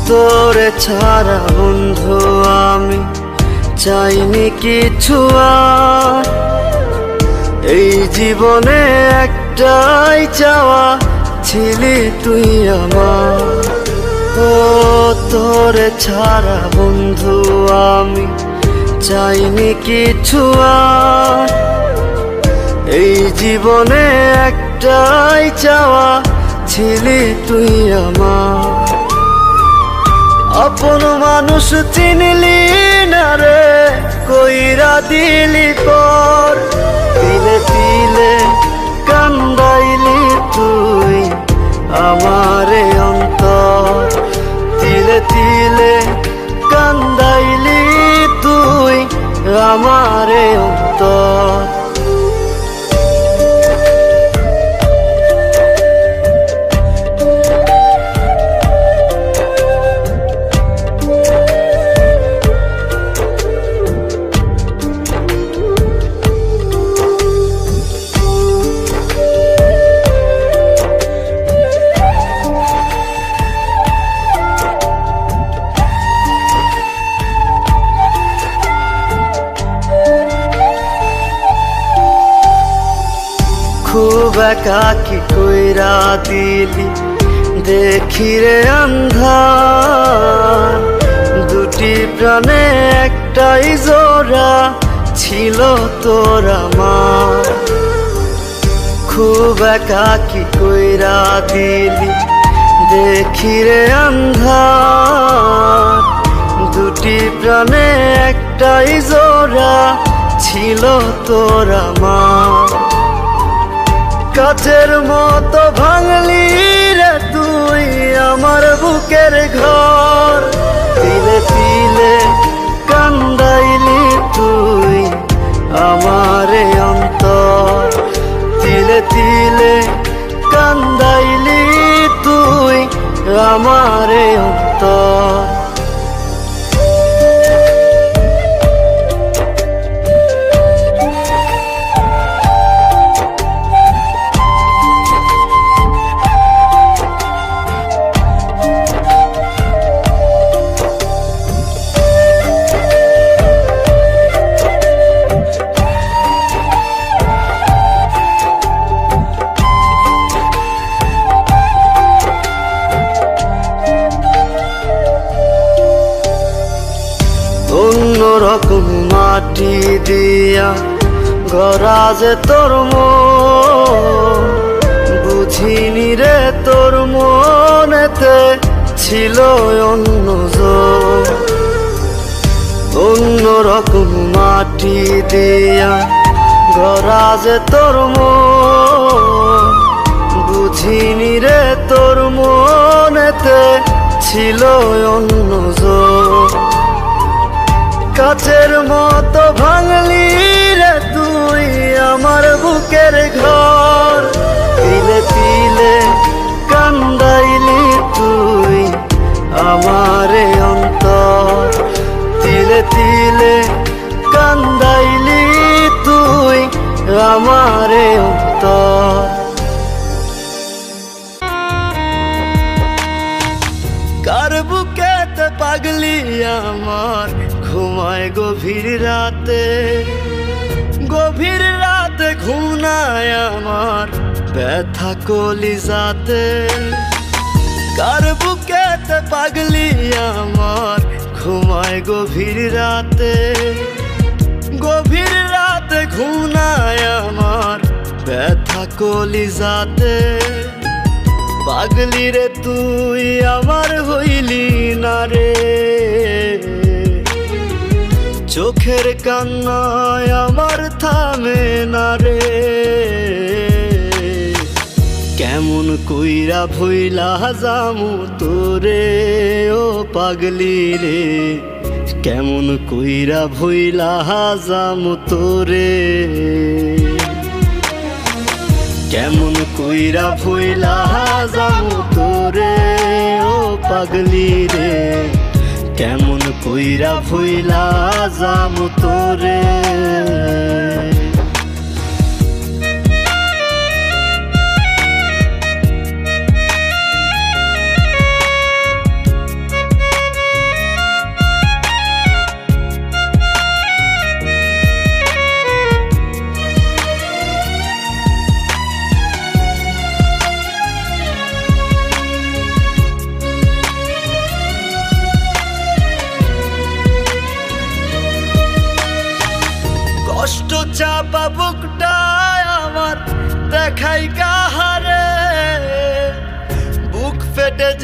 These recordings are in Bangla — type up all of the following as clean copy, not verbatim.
তোরে ছাড়া বন্ধু আমি চাইনি কিছু আর। এই জীবনে একটাই চাওয়া, ছিলি তুই আমার। ও তোরে ছাড়া বন্ধু আমি চাইনি কিছু আর। এই জীবনে একটাই চাওয়া, ছিলি তুই আমার। আপন মানুষ চিনলি না রে, কইরা দিলি পর। তিলে তিলে কান্দাইলি তুই আমারে অন্তর। তিলে তিলে কান্দাইলি তুই আমারে অন্তর। খুব একাকি কইরা দিলি দেখি রে আন্ধার। দুটি প্রাণে একটাই জোড়া, ছিল তোর আমার। খুব একাকি কইরা দিলি দেখি রে আন্ধার। দুটি প্রাণে একটাই জোড়া, ছিল তোর আমার। কাচের মতো ভাঙলি রে তুই আমার বুকের ঘর। তিলে তিলে কান্দাইলি তুই আমারে অন্তর। তিলে তিলে কান্দাইলি তুই আমারে অন্তর। অন্যরকম মাটি দিয়া গড়া যে তোর মন। বুঝিনি রে তোর মনেতে ছিল অন্যজন। অন্যরকম মাটি দিয়া গড়া যে তোর মন। বুঝিনি রে তোর মনেতে ছিল অন্যজন। কাচের মতো ভাঙলি রে তুই আমার বুকের ঘর। তিলে তিলে কান্দাইলি তুই আমারে অন্তর। তিলে তিলে কান্দাইলি তুই আমারে অন্তর। কার বুকেতে পাগলি আমার ঘুমায় গভীর রাতে। গভীর রাতে ঘুম নাই আমার, ব্যথা কলিজাতে। কার বুকেতে পাগলি আমার ঘুমায় গভীর রাতে। গভীর রাতে ঘুম নাই আমার, ব্যথা কলিজাতে। পাগলি রে তুই আমার হইলি না রে। চোখের কান্নায় আমার থামে না রে। কেমন কইরা ভইলা যামু তোরে ও পাগলি রে। কেমন কইরা ভইলা যামু তোরে। কেমন কইরা ভইলা যামু তোরে ও পাগলি রে। কেমন কইরা ভইলা যামু তোরে।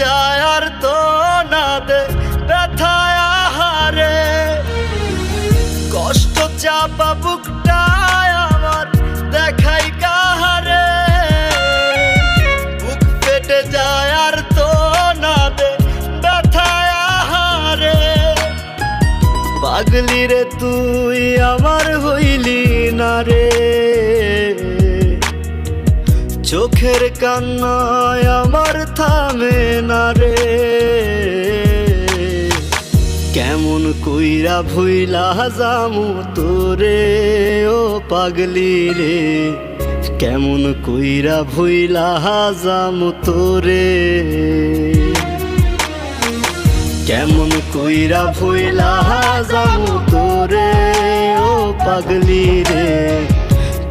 যায় আর তো না দে ব্যথায় আহারে, কষ্ট চাপা বুকটায় আমার দেখাই কাহারে, বুক ফেটে যায় আর তো না দে ব্যথায় আহারে। পাগলি রে তুই আমার হইলি না রে, চোখের কান্নায় আমার থামে না রে, কেমন কইরা ভুইলা যামু তোরে ও পাগলি রে, কেমন কইরা ভুইলা যামু তোরে, কেমন কইরা ভুইলা যামু তোরে ও পাগলি রে,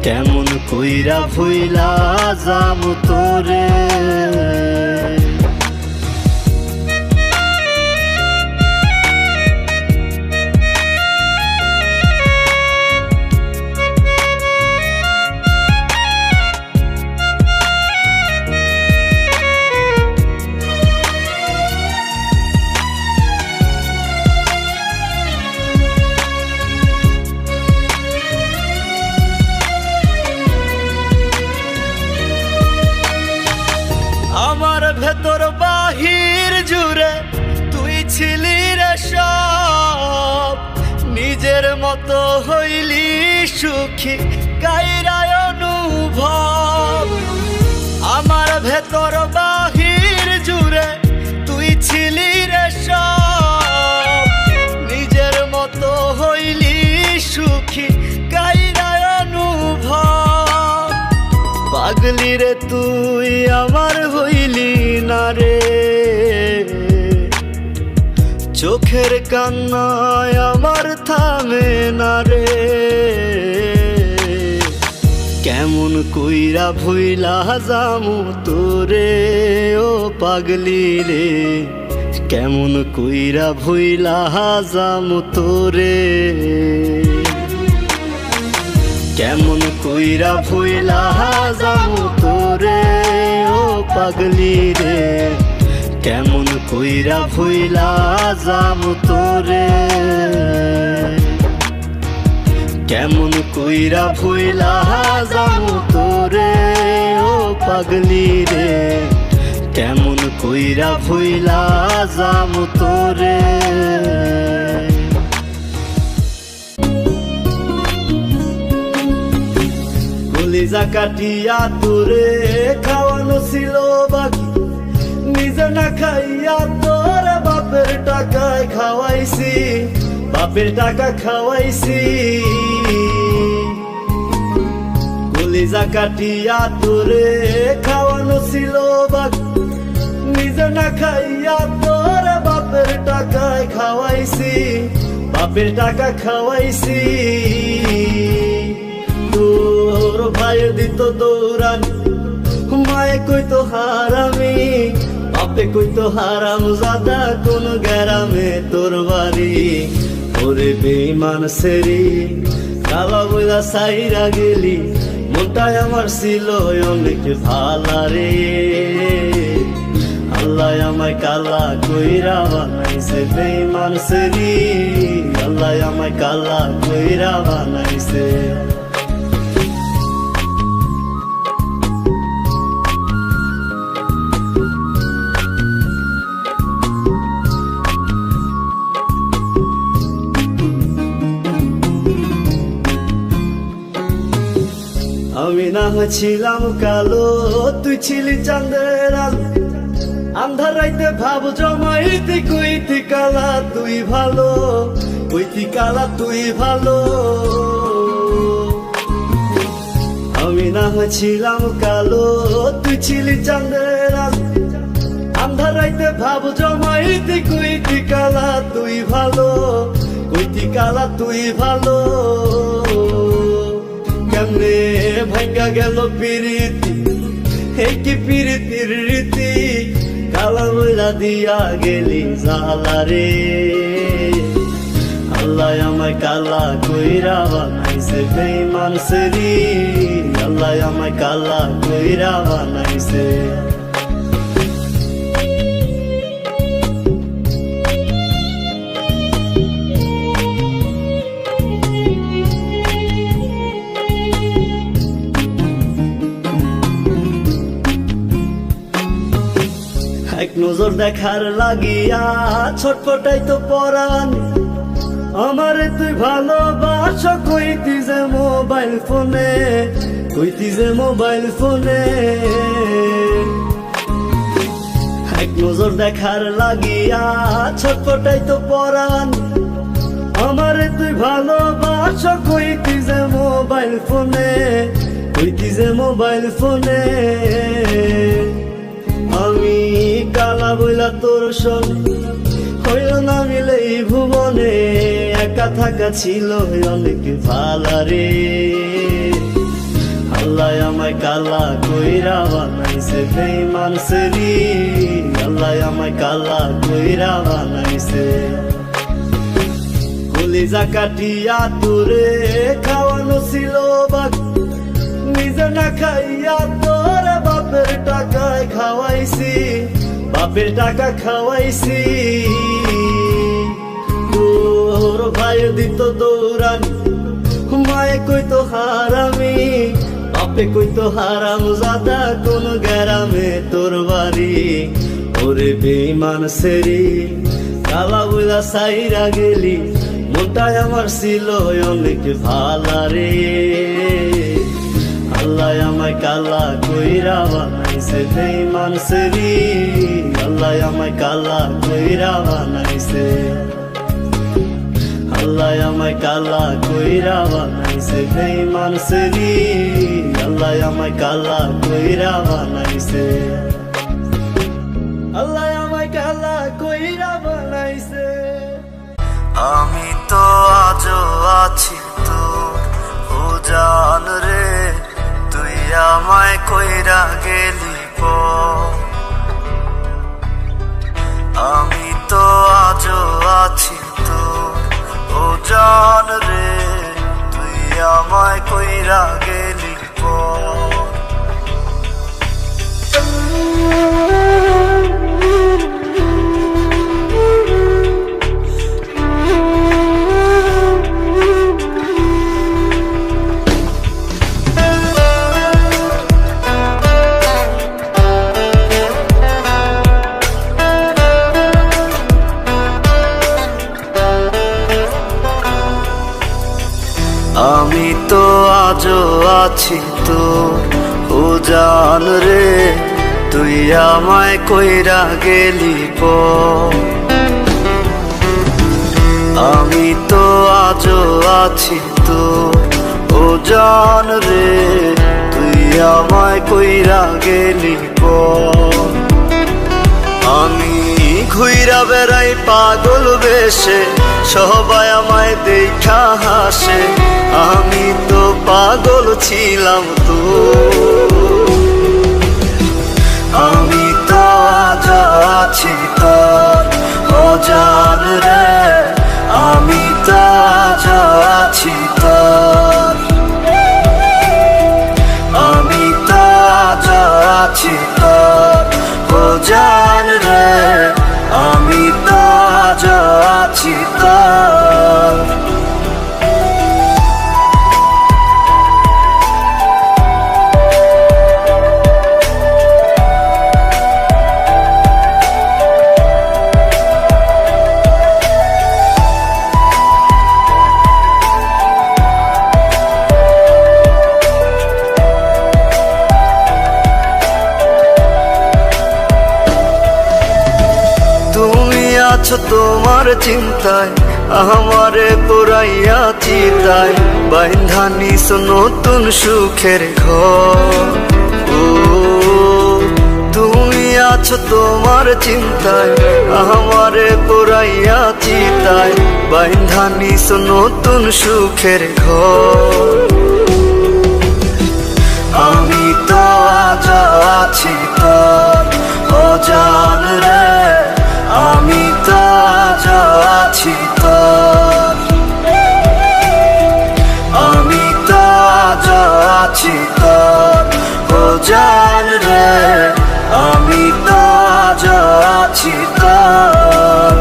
কেমন কইরা ভুইলা যামু তোরে। আমার ভেতর বাহির জুড়ে তুই ছিলি রে সব, নিজের মতো হইলি সুখী কাইরায় অনুভব। আমার ভেতর বাহির জুড়ে তুই ছিলি রে সব, নিজের মতো হইলি সুখী কাইরায় অনুভব। পাগলি রে তুই আমার হইলি না রে, চোখের কান্নায় আমার থামে না রে, কেমন কইরা ভুইলা যামু তোরে ও পাগলি রে, কেমন কইরা ভুইলা যামু তোরে, কেমন কইরা ভুইলা যামু তোরে ও পাগলি রে, কেমন কইরা ভুইলা যামু তোরে, কেমন কইরা ভুইলা যামু তোরে ও পাগলি রে, কেমন কইরা ভুইলা যামু তোরে। কলিজা কাটিয়া তোরে খাওয়ানো ছিল বাকি, নিজে না খাইয়া তোরে বাপের টাকায় খাওয়াইছি, বাপের টাকা খাওয়াইছি। কলিজা কাটিয়া তোরে খাওয়ানো ছিল বাকি, নিজে না খাইয়া তোরে বাপের টাকায় খাওয়াইছি, বাপের টাকা খাওয়াইছি। তোর ভাই দিত দৌড়ানি, মায়ে কইতো হারামি, বাপে কইতো হারাম জাদা কোন গ্রামে তোর বাড়ি। ওরে বেঈমান সেরি কালা বইলা সাইরা গেলি, মনটাই আমার ছিল অনেক ভালা রে, আল্লাহ আমায় কালা কইরা বানাইছে বেঈমান সেরি, আল্লাহ আমায় কালা কইরা বানাইছে। আমি না হয়েছিলাম কালো, তুই ছিলি চাঁদের আলো, আন্ধার রাইতে ভাব জমাইতি কইতি কালা তুই ভালো, কইতি কালা তুই ভালো। আমি না হয়েছিলাম কালো, তুই ছিলি চাঁদের আলো, আন্ধার রাইতে ভাব জমাইতি কইতি কালা তুই ভালো, কইতি কালা তুই ভালো। কেমনে ভাঙ্গা গেল পিরিতি, এই কি পিরিতির রীতি, কালা বইলা দিয়া গেলি জালা রে, আল্লাহ আমায় কালা কইরা বানাইছে বেঈমান সেরি, আল্লাহ আমায় কালা কইরা বানাইছে। নজর দেখার লাগিয়া ছটফটাই তো পরাণ, আমারে তুই ভালোবাস কইতি যে মোবাইল ফোনে, কইতি যে মোবাইল ফোনে। এক নজর দেখার লাগিয়া ছটফটাই তো পরাণ, আমারে তুই ভালোবাস কইতি যে মোবাইল ফোনে, কইতি যে মোবাইল ফোনে। আমি কালা বইলা তোর সঙ্গে হইল না মিলে এই ভুবনে, একা থাকা ছিল অনেক ভালারে। আল্লাহ আমায় কালা কইরা বানাইছে বেঈমান সেরি, আল্লাহ আমায় কালা কইরা বানাইছে। কলিজা কাটিয়া তোরে খাওয়ানো ছিল বাক, নিজে না খাইয়া তোরে বাপের টাকায় খাওয়াইছি, বাপের টাকা খাওয়াইছি। তোর ভাই দিত দৌড়ানি, মায়ে কইতো হারামি, বাপে কইতো হারাম জাদা কোন গ্রামে তোর বাড়ি। ওরে বেঈমান সেরি কালা বইলা সাইরা গেলি, মনটাই আমার ছিল অনেক ভালারে। আল্লাহ আমায় কালা কইরা বানাইছে বেঈমান সেরি, আল্লাহ আমায় কালা কইরা বানাইছে, আল্লাহ আমায় কালা কইরা বানাইছে বেঈমান সেরি, আল্লাহ আমায় কালা কইরা বানাইছে, আল্লাহ আমায় কালা কইরা বানাইছে। আমি তো আজও আছি তোর ও জান রে, তুই আমায় কইরা গেলি পর। আমি তো আজও আছি তোর ও জান রে, তুই আমায় কইরা গেলি পর। আমি তো আজও আছি তোর ও জান রে, তুই আমায় কইরা গেলি পর। আমি তো আজও আছি তোর ও জান রে, তুই আমায় কইরা গেলি পর। আমি ঘুইরা বেড়াই পাগল বেশে, সবাই আমায় দেখা হাসে, আমি তো পাগল ছিলাম তো। আমি তো আজ আছি তোর ও জান রে, আমি তো আজ আছি তোর, আমি তো আজ আছি তোর ও জান রে, আমি তো আজ আছি তোর। আছো তোমার চিন্তায়, আমারে পোড়াইয়া চিতায়, বাইন্ধা নিস নতুন সুখের ঘর। ও তুমি আছো তোমার চিন্তায়, আমারে পোড়াইয়া চিতায়, বাইন্ধা নিস নতুন সুখের ঘর। আমি তো আজ আছি তোর ও জান রে, আমি তো আজ আছি তোর, আমি তো আজ আছি তোর ও জান রে, আমি তো আজ আছি তোর।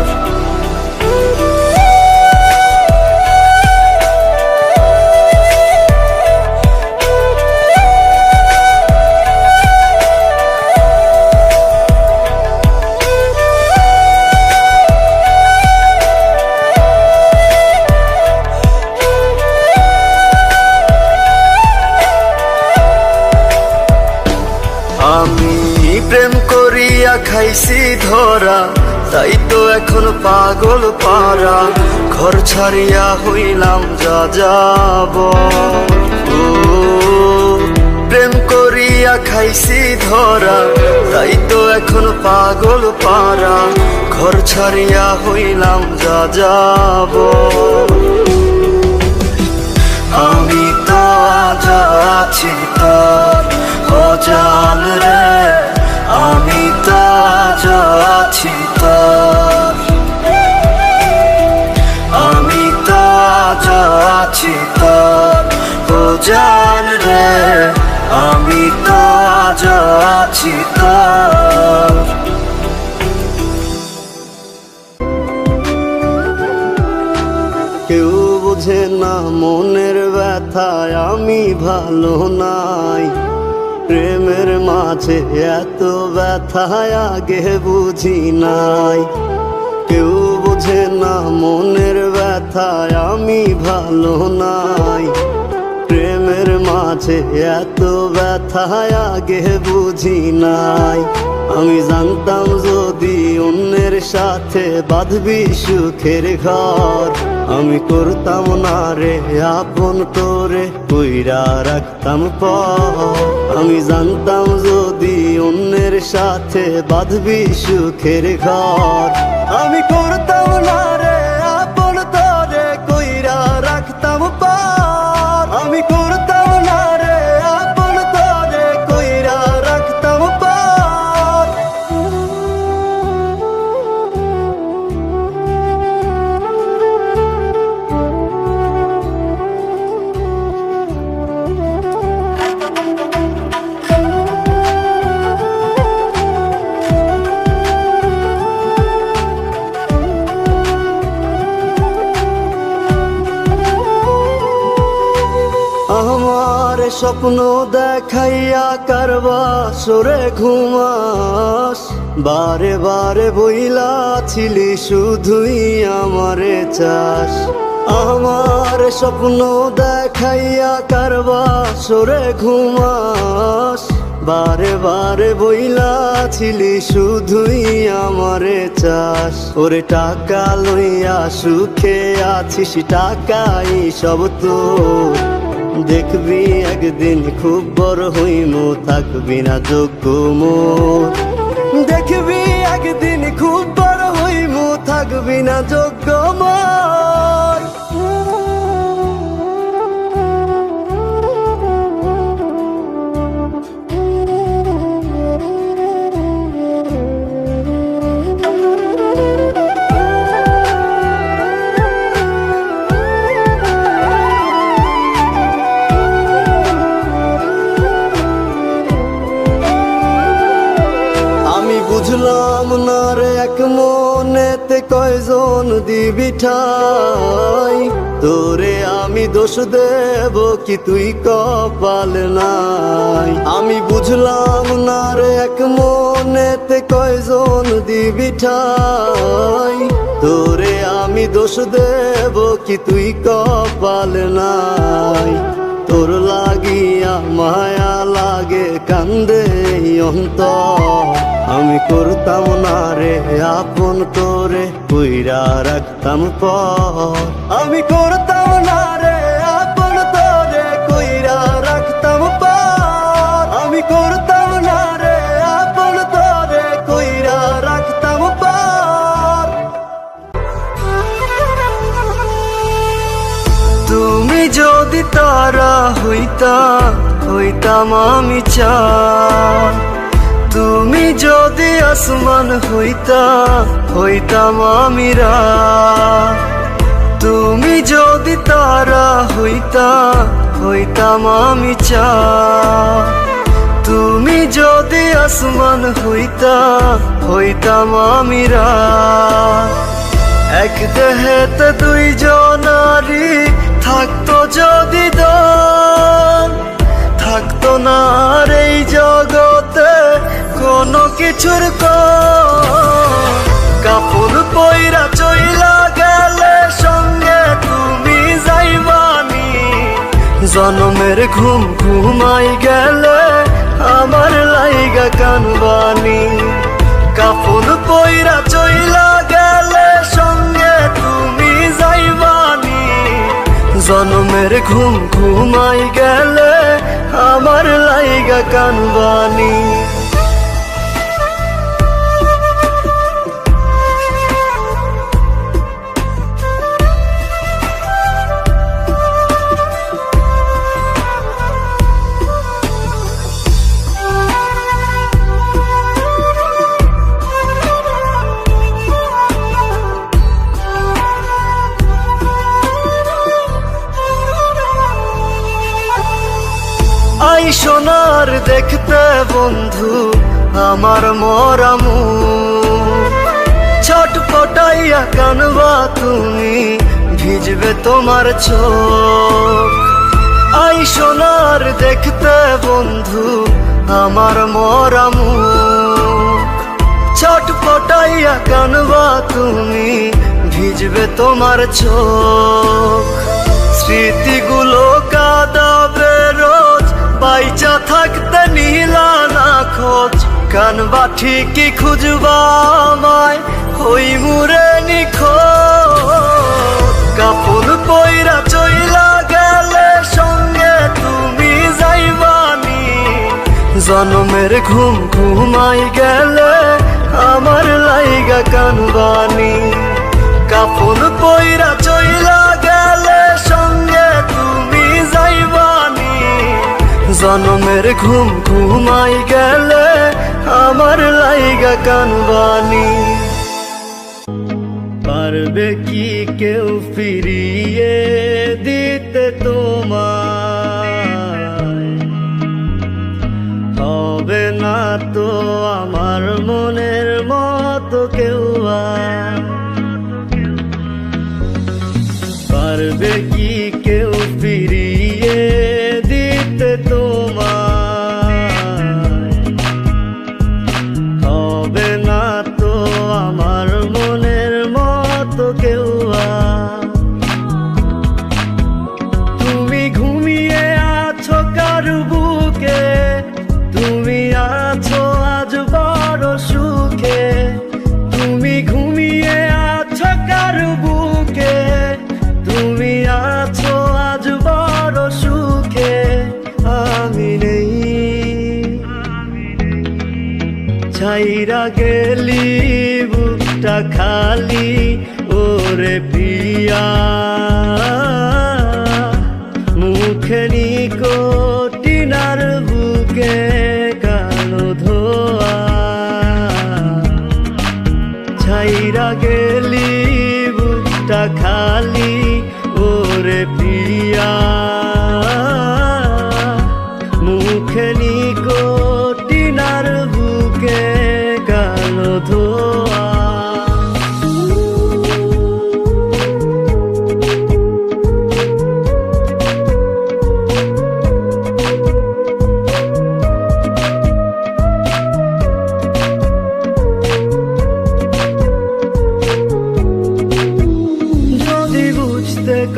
খাইছি ধরা, তাই তো এখন পাগল পারা। ঘর ছাড়িয়া হইলাম যা যাব, প্রেম করিয়া খাইছি ধরা, তাই তো এখন পাগল পারা। ঘর ছাড়িয়া হইলাম যা যাব। আমি তো আজ আছি তোর অজান রে, আমি তো আজ আছি তোর, আমি তো আজ আছি তোর অজান রে, আমি তো আজ আছি তোর। কেউ বোঝে না মনের ব্যথায় আমি ভালো নাই, প্রেমের মাঝে এত ব্যথায় আগে বুঝি নাই। কেউ বোঝে না মনের ব্যথায় আমি ভালো নাই, প্রেমের মাঝে এত ব্যথায় আগে বুঝি নাই। আমি জানতাম যদি অন্যের সাথে বাঁধবি সুখের ঘর, আমি করতাম না রে আপন তোরে কইরা রাখতাম পর। আমি জানতাম যদি অন্যের সাথে বাঁধবি সুখের ঘর, আমি করতাম না রে আপন তোরে কইরা রাখতাম পর। আমি করতাম না রে আপন তোরে কইরা রাখতাম পর। আমার স্বপ্ন দেখাইয়া কারবা সরে ঘুমাস, বারে বারে বইলা ছিলি শুধুই আমারে চাস। আমার স্বপ্ন দেখাইয়া কারবা সরে ঘুমাস, বারে বারে বইলা ছিলি শুধুই আমারে চাস। ওরে টাকা লইয়া সুখে আছিস, টাকাই সব তোর। দেখবি একদিন খুব বড় হইমু, থাকবি না যোগ্য মোর। দেখবি একদিন খুব বড় হইমু, থাকবি না যোগ্য মোর। বুঝলাম না রে এক মনেতে কয়জন দিবি ঠাই, তোরে আমি দোষ দেব কি তুই কপাল নাই। আমি বুঝলাম না রে এক মনেতে কয়জন দিবি ঠাই, তোরে আমি দোষ দেব কি তুই কপাল নাই। তোর লাগিয়া মায়া লাগে কান্দে অন্তর, আমি করতাম না রে আপন তোরে কইরা রাখতাম পর। আমি করতাম না রে আপন তোরে কইরা রাখতাম পর। আমি করতাম না রে আপন তোরে কইরা রাখতাম পর। তুমি যদি তারা হইতা, হইতাম আমি চাঁদ। তুমি যদি আসমান হইতা, হইতাম আমি রাত। তুমি যদি তারা হইতা, হইতাম আমি চাঁদ। তুমি যদি আসমান হইতা, হইতাম আমি রাত। এক দেহেতে দুইজনারি থাকতো যদি দম, থাকতো না আর এই জগতে কোনো কিছুর কম। কাপড় পইরা চইলা গেলে সঙ্গে তুমি যাইবানি, জনমের ঘুম ঘুমাই গেলে আমার লাইগা কানবানি। কাপন পইরা চইলা গেলে সঙ্গে তুমি যাইবানি, জনমের ঘুম ঘুমাই গেলে আমার লাইগা কানবানি। আই সোনার দেখতে বন্ধু আমার মরা মুখ, ছটপটাইয়া কানবা তুমি ভিজবে তোমার চোখ। আই সোনার দেখতে বন্ধু আমার মরা মুখ, ছটপটাইয়া কানবা তুমি ভিজবে তোমার চোখ। স্মৃতিগুলো কাঁদাবে রোজ বাইচা থাকতে নিলা না খোঁজ, কানবা ঠিকই খুঁজবা আমায় হই মুরে নিখোঁজ। কাপন পইরা চইলা গেলে সঙ্গে তুমি যাইবানি, জনমের ঘুম ঘুমাই গেলে আমার লাইগা কানবানি। কাপন পইরা চইলা গেলে সঙ্গে তুমি যাইবানি, জনমের ঘুম ঘুমাই গেলে আমার লাইগা কানবানি। পারবে কি কেউ ফিরিয়ে দিতে তোমায়, হবে না তো আমার মনের মতো কেউ আর। পারবে কি কেউ ফিরিয়ে দিতে তোমায়, হবে না তো আমার মনের মতো কেউ আর। তুমি ঘুমিয়ে আছো কার বুকে, তুমি আছো আজ বড় সুখে। তুমি ঘুমিয়ে আছো কার বুকে, তুমি আছো আজ বড় সুখে। আমি নেই, ছাইরা গেলি বুকটা খালি ওরে প্রিয়া। মুখে নিকোটিনার বুকে কালো ধোয়া, ছাইরা গেলি বুকটা খালি ওরে প্রিয়া। মুখে নিকোটিনার বুকে কালো ধোয়া।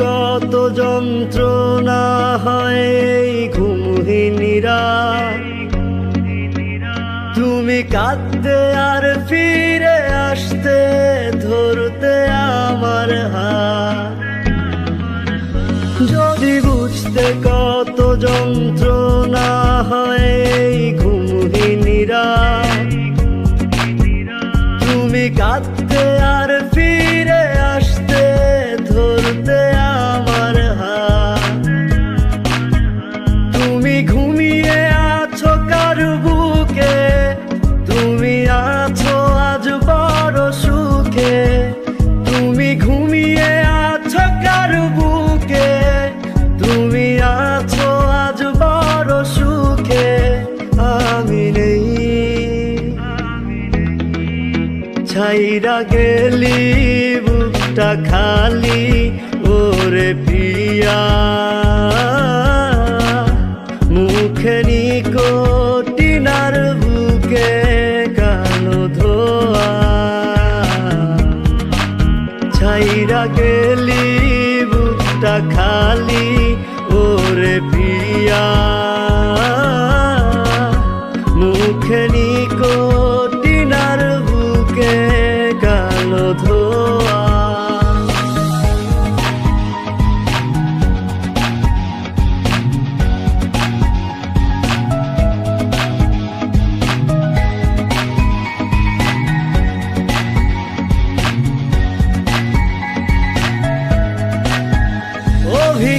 কত যন্ত্রণা হয় এই ঘুমহীন রাত, তুমি কাঁদতে আর ফিরে আসতে ধরতে আমার হাত। যদি বুঝতে কত যন্ত্রণা হয় এই ঘুমহীন রাত, তুমি কাঁদতে আর ফিরে আসতে ধরতে আমার হাত। তুমি ঘুমিয়ে আছো কার বুকে, তুমি আছো আজ বড় সুখে। তুমি ঘুমিয়ে আছো কার বুকে, তুমি আছো আজ বড় সুখে। আমি নেই, ছাইরা গেলি বুকটা খালি ওরে প্রিয়া। মুখে নিকোটিনার বুকে কালো ধোয়া, ছাইরা গেলি বুকটা খালি ওরে প্রিয়া। মুখে নিকোটিনার বুকে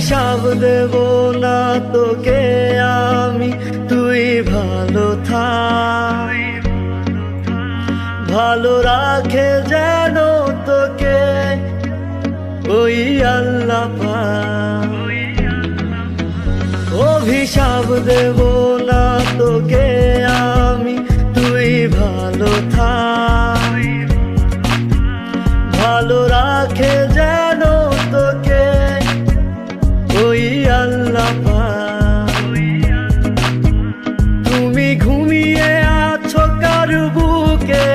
অভিশাপ দেব না তোকে আমি, তুই ভালো থাক। ভালো রাখে যেন তোকে ওই আল্লাহ পাক। অভিশাপ দেব না তোকে আমি, তুই ভালো থাক। ভালো রাখে যেন তোকে ওই আল্লাহ পাক। তুমি ঘুমিয়ে আছো কার বুকে,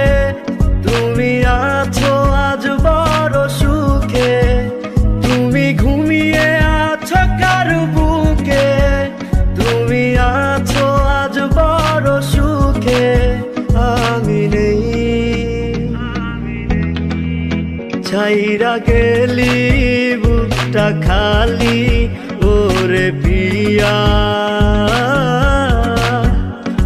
তুমি আছো আজ বড় সুখে। তুমি ঘুমিয়ে আছো কার বুকে, তুমি আছো আজ বড় সুখে। আমি নেই, ছাইরা গেলি বুকটা খালি ওরে পিয়া।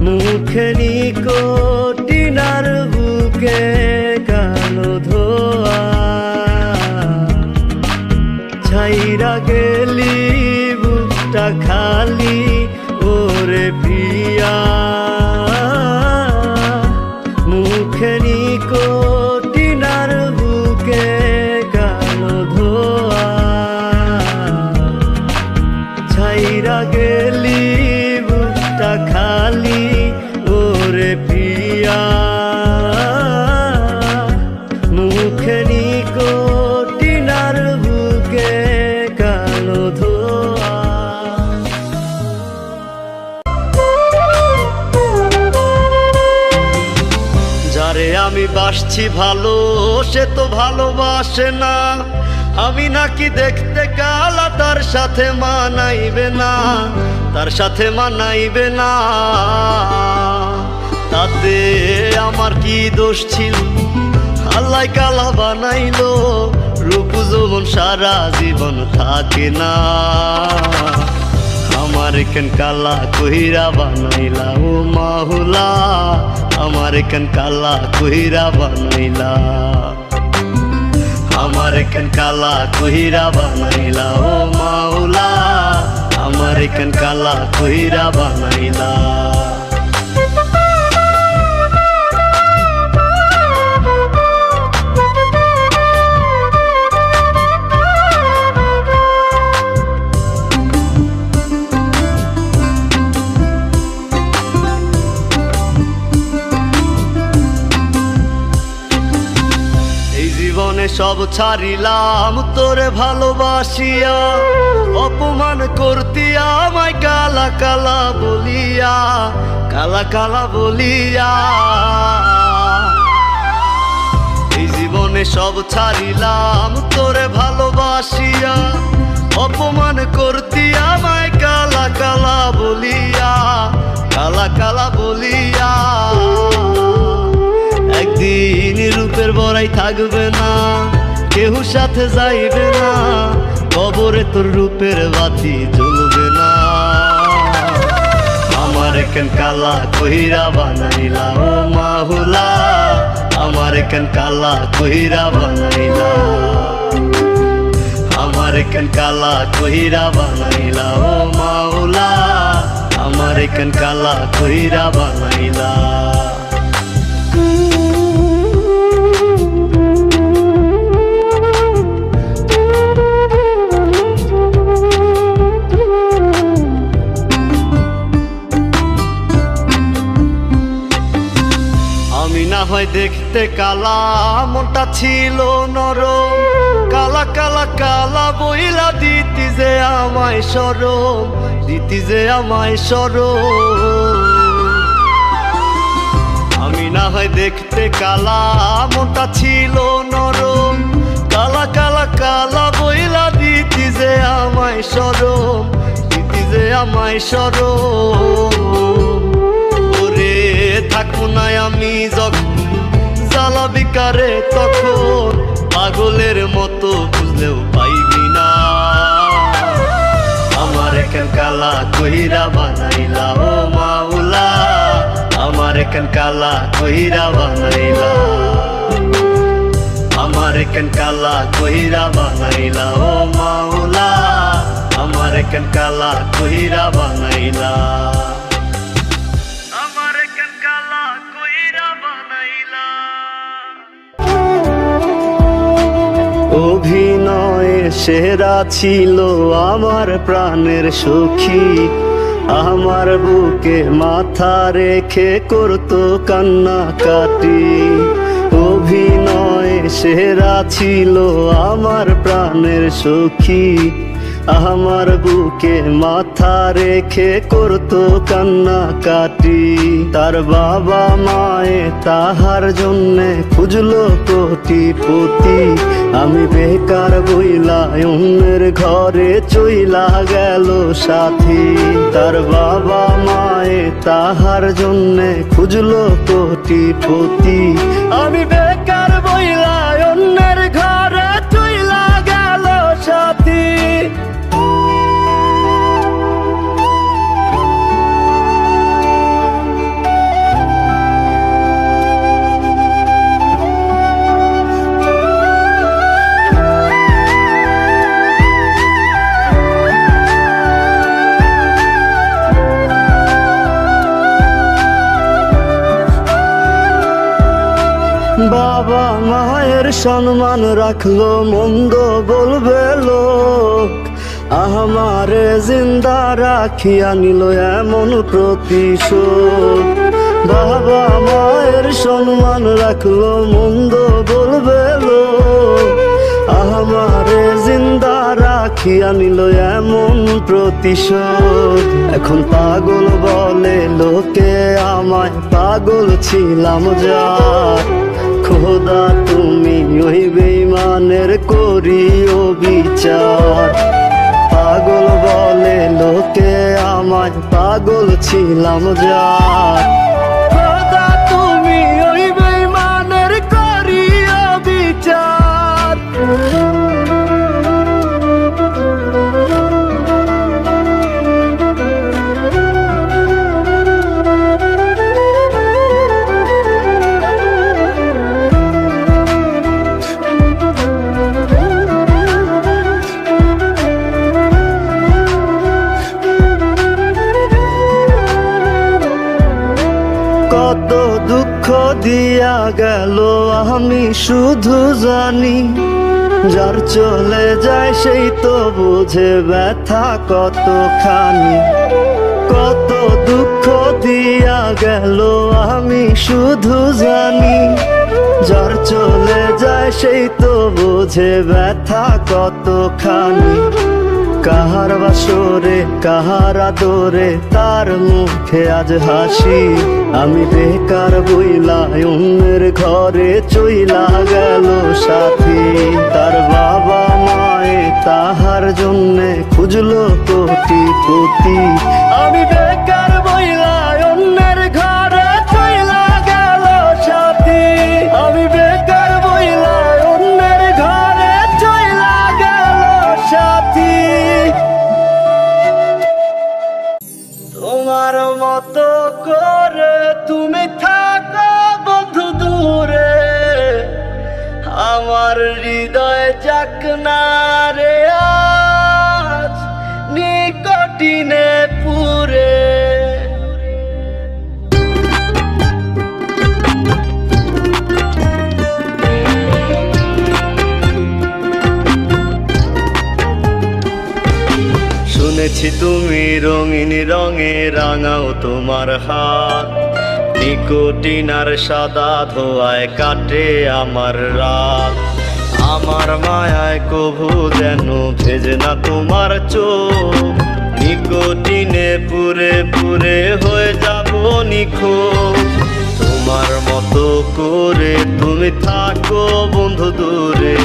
মুখে নিকোটিনার বুকে কালো ধোয়া। ছাইরা গেলি বুকটা খালি ওরে পিয়া। মুখে নিকোটিনার বুকে কালো ধোয়া। ছাইরা গেলি বুকটা খালি ওরে পিয়া। মুখে নিকোটিনার বুকে কালো ধোয়া। যারে আমি বাসছি ভালো, সে তো ভালোবাসে না। আমি নাকি দেখতে কালা, তার সাথে মানাইবে না, তার সাথে মানাইবে না। তাতে আমার কি দোষ ছিল, আল্লাহ কালা বানাইলো। রূপ যৌবন সারা জীবন থাকে না। আমার কেন কালা কহিরা বানাইলা ও মাহুলা। আমার কেন কালা কহিরা বানাইলা। আমার কেন কালা কহিরা বানাইলা ও মাওলা। আমার কেন কালা কহিরা বানাইলা। সব ছাড়িলাম তোরে ভালোবাসিয়া। অপমান করতি আমায় কালা কালা বলিয়া, কালা কালা বলিয়া। এই জীবনে সব ছাড়িলাম তোরে ভালোবাসিয়া। অপমান করতি আমায় কালা কালা বলিয়া, কালা কালা বলিয়া। একদিন রূপের বড়াই থাকবে না, কেউ সাথে যাইবে না। কবরে তোর রূপের বাতি জ্বলবে না। আমার কেন কালা কহিরা বানাইলা ও মাহুলা। আমার কেন কালা কহিরা বানাইলা। আমার কেন কালা কহিরা বানাইলা ও মাওলা। আমার কেন কালা কহিরা বানাইলা। হয় দেখতে কালা, মনটা ছিল নরম। কালা কালা কালা বইলা দিতি যে আমায় শরম, দিতি যে আমায় শরম। আমি না হয় দেখতে কালা, মনটা ছিল নরম। কালা কালা কালা বইলা দিতি যে আমায় শরম, দিতি যে আমায় শরম। ওরে থাকবো না আমি যখন জ্বালা বিকারে, তখন পাগলের মতো বুঝলেও পাইবি না। আমার কেন কালা কহিরা বানাইলা ও মাওলা। আমার কেন কালা কহিরা বানাইলা। আমার কেন কালা কহিরা বানাইলা ও মাওলা। আমার কেন কালা কইরা বানাইলা, আমার কেন কালা কইরা বানাইলা। অভিনয়ে সেরা ছিল আমার প্রাণের সখী, আমার বুকে মাথা রেখে করতো কান্নাকাটি। অভিনয়ে সেরা ছিল আমার প্রাণের সখী, আমার বুকে মাথা রেখে করতো কান্নাকাটি। তার বাবা মায়ে তাহার জন্যে খুঁজলো কোটিপতি, আমি বেকার বইলা অন্যের ঘরে চইলা গেল সাথী। তার বাবা মায়ে তাহার জন্যে খুঁজলো কোটিপতি, আমি বেকার বইলা অন্যের ঘরে চইলা গেল সাথী। বাবা মায়ের সম্মান রাখলো মন্দ বলবে লোক, আমারে জিন্দা রাখিয়া নিল এমন প্রতিশোধ। বাবা মায়ের সম্মান রাখলো মন্দ বলবে লোক, আমারে জিন্দা রাখিয়া নিল এমন প্রতিশোধ। এখন পাগল বলে লোকে আমায়, পাগল ছিলাম যার। খোদা তুমি ওই বেঈমানের করিও বিচার। পাগল বলে লোকে আমায়, পাগল ছিলাম যার। খোদা তুমি ওই বেঈমানের করিও বিচার। কত দুঃখ দিয়া গেল আমি শুধু জানি, যার চলে যায় সেই তো বুঝে ব্যথা কতখানি। কত দুঃখ দিয়া গেল আমি শুধু জানি, যার চলে যায় সেই তো বুঝে ব্যথা কতখানি। কাহার বাসরে কাহার আদরে তার মুখে আজ হাসি, আমি বেকার বইলা অন্যের ঘরে চইলা গেল সাথী। তার বাবা মায়ে তাহার জন্যে খুঁজলো কোটিপতি, আমি বেকার বইলা অন্যের ঘরে চইলা গেল সাথী। আমি বেকার বইলা অন্যের ঘরে চইলা গেল সাথী। তোমার মতো করে তুমি থাকো বন্ধু দূরে, আমার হৃদয় যাক না রে আজ নিকটিনে পুরে। শুনেছি তুমি রঙিন রঙে রাঙাও তোমার হাত, নিকোটিন আর সাদা ধোয়ায় কাটে আমার রাত। আমার মায়ায় কভু যেন ভেজে না তোমার চোখ, নিকোটিনে পুরে পুরে হয়ে যাব নিখোঁজ। তোমার মতো করে তুমি থাকো বন্ধু দূরে,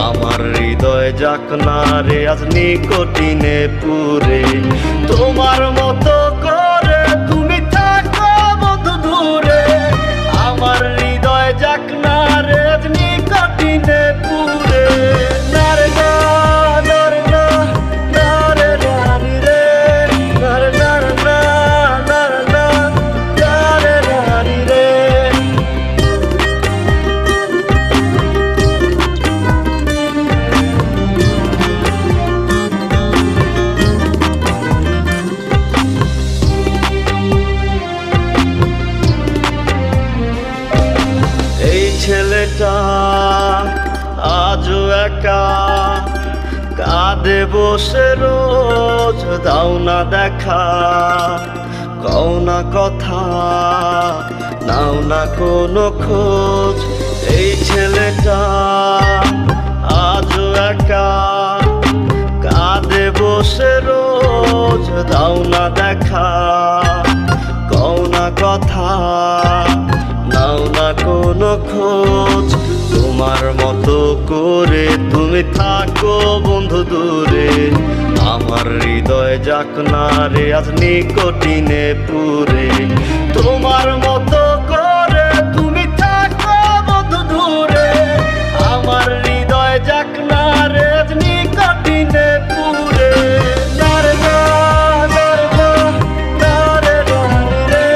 আমার হৃদয় যাক না রে আজ নিকোটিনে পুরে। তোমার মতো করে তুমি থাকো বন্ধু দূরে, আমার হৃদয় যাক না রে আজ নিকোটিনে পুরে। নারে না নারে না নারে নারে রে, নারে নারে না নারে না নারে নারে রে। একা কাঁদে বসে রোজ, দাও না দেখা, কও না কথা, নাও না কোনো খোঁজ। এই ছেলেটা আজও একা কাঁদে বসে রোজ, দাও না দেখা, কও না কথা, নাও না কোনো খোঁজ। তোমার মতো করে তুমি থাকো বন্ধু দূরে, আমার হৃদয় যাক না রে আজ নিকটিনে পুরে। তোমার মতো করে তুমি থাকো বন্ধু দূরে, আমার হৃদয় যাক না রে আজ নিকটিনে পুরে। নারে না, নারে না, নারে রে,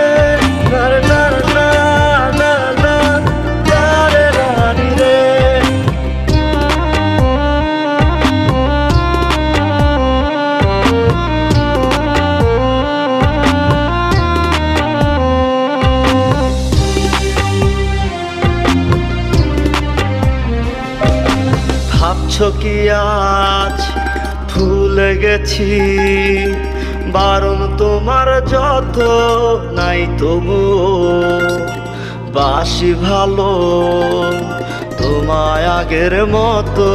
নারে না, না, না, না, নারে রানি রে। ভাবছো কি আজ ভুলে গেছি, বারণ তোমার যত নাই তবুও বাসি ভালো তোমায় আগের মতো।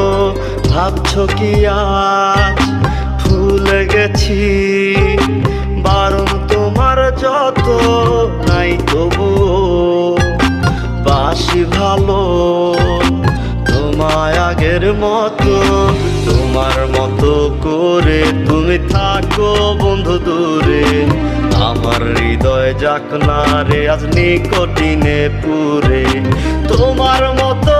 ভাবছো কি আজ ভুলে গেছি, বারণ তোমার যত নাই তবুও বাসি ভালো তোমায় আগের মতো। তোমার মতো করে তুমি থাকো বন্ধু দূরে, আমার হৃদয় যাক না রে আজ নিকটিনে পুরে। তোমার মতো